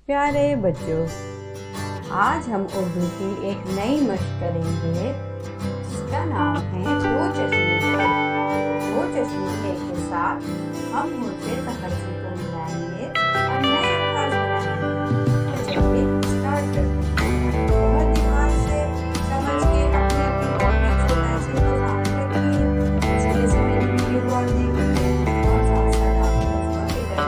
प्यारे बच्चों, आज हम उर्दू की एक नई मश्क करेंगे जिसका नाम है दो चश्मे है। दो चश्मे के साथ हम मुझे तहज्जुद को मिलाएंगे और नए अल्फाज बनाएंगे। तो चलिए स्टार्ट करते हैं। बहुत ध्यान से समझ के अपने अपनी कॉपी से पेंसिल को सामने रखिए। जैसे मेरी वीडियो को आप देखिए और साथ साथ आप उसको इधर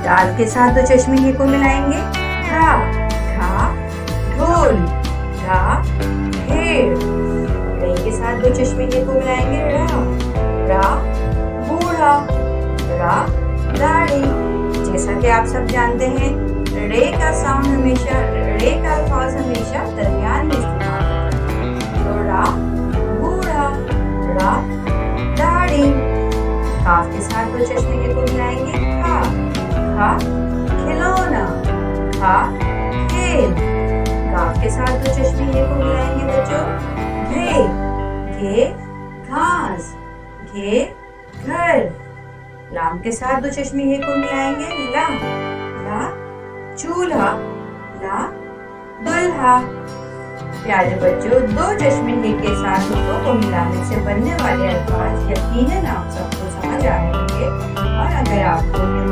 दाल के साथ दो चश्मे को मिलाएंगे। धा, घा, ढोल, ढा, ढेर। रे के साथ दो चश्मे को मिलाएंगे। रा, रा, बूढ़ा, रा, दाढ़ी। जैसा कि आप सब जानते हैं, रे का साउंड हमेशा, रे का अल्फाज हमेशा दरमियान में इस्तेमाल होता है। तो रा, बूढ़ा, रा, दाढ़ी। काफ के साथ दो चश्मे को मिलाएंगे। खा, खा, खिलौना, खा, खेल। गाफ के साथ दो चश्मे को मिलाएंगे बच्चों। घे, घे, घास, घे, घर। लाम के साथ दो चश्मे को मिलाएंगे। ला, ला, चूल्हा, ला, दुल्हा। प्यारे बच्चों, दो चश्मे के साथ को मिलाने से बनने वाले अल्फाज यकीनन आप सबको समझ आएंगे। और अगर आपको ये